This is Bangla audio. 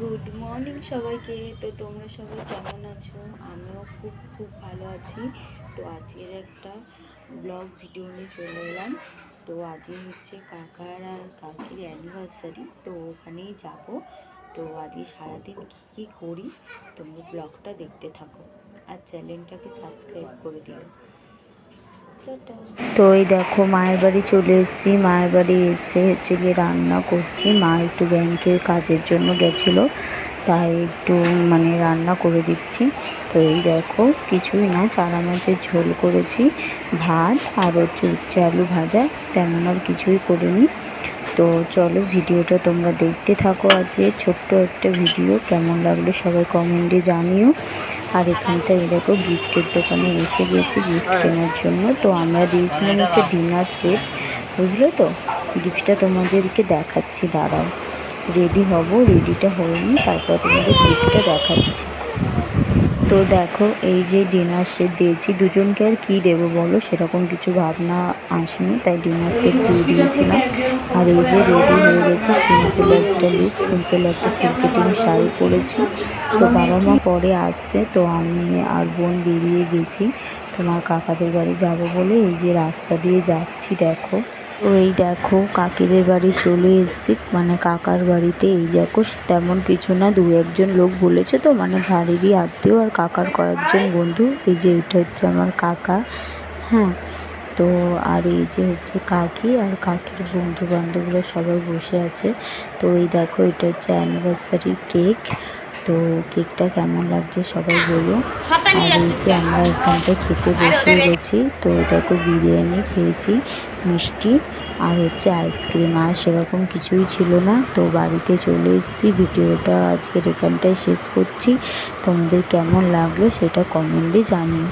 গুড মর্নিং সবাইকে। তো তোমরা সবাই কেমন আছো? আমিও খুব খুব ভালো আছি। তো আজকের একটা ব্লগ ভিডিও নিয়ে চলে এলাম। তো আজকে হচ্ছে কাকার আর কাকির অ্যানিভার্সারি, তো ওখানেই যাব। তো আজকে সারাদিন কী কী করি তোমরা ব্লগটা দেখতে থাকো আর চ্যানেলটাকে সাবস্ক্রাইব করে দিও। তো এই দেখো মায়ের বাড়ি চলে এসেছি। মায়ের বাড়ি এসে হচ্ছে গিয়ে রান্না করছি। মা একটু ব্যাংকের কাজের জন্য গেছিলো, তাই একটু রান্না করে দিচ্ছি। তো এই দেখো কিছুই না, চারা মাছের ঝোল করেছি, ভাত আর হচ্ছে উচ্ছে আলু ভাজা, তেমন আর কিছুই করিনি। তো চলো ভিডিওটা তোমরা দেখতে থাকো। আজকে ছোট্ট একটা ভিডিও, কেমন লাগলো সবাই কমেন্টে জানিও। আর এখানটায় দেখো গিফটের দোকানে এসে গেছি গিফট কেনার জন্য। তো আমরা দিয়েছিলাম হচ্ছে ডিনার সেট, বুঝলে তো। গিফটটা তোমাদেরকে দেখাচ্ছি, দাঁড়াও রেডি হব, রেডিটা হয়নি, তারপর তোমাদের গিফটটা দেখাচ্ছি। তো দেখো এই যে ডিনার সেট দিয়েছি, দুজনকে আর কী দেবো বলো, সেরকম কিছু ভাবনা আসেনি, তাই ডিনার সেট দিয়ে দিয়েছিলাম। আর এই যে রেডি হয়ে গেছে, সিম্পল একটা লুক, সিম্পল একটা সিল্কেটিং শাড়ি পরেছি। তো বাবা মা পরে আসছে, তো আমি আর বোন বেরিয়ে গেছি তোমার কাকাদের বাড়ি যাব বলে। এই যে রাস্তা দিয়ে যাচ্ছি দেখো। তো এই দেখো কাকিদের বাড়ি চলে এসেছি, কাকার বাড়িতে। এই দেখো তেমন কিছু না, দু একজন লোক বলেছে, তো ভারীরই আত্মীয় আর কাকার কয়েকজন বন্ধু। এই যে এটা হচ্ছে আমার কাকা, হ্যাঁ। তো আর এই যে হচ্ছে কাকি আর কাকির বন্ধু বান্ধবরা সবাই বসে আছে। তো এই দেখো এটা হচ্ছে অ্যানিভার্সারির কেক। তো কেকটা কেমন লাগছে সবাই বলো। আর এই যে আমরা এখানটায় খেতে বসে গেছি। তো দেখো বিরিয়ানি খেয়েছি, মিষ্টি আর হচ্ছে আইসক্রিম, আর সেরকম কিছুই ছিল না। তো বাড়িতে চলে এসেছি। ভিডিওটা আজকের এখানটায় শেষ করছি। তোমাদের কেমন লাগলো সেটা কমেন্টে জানিও।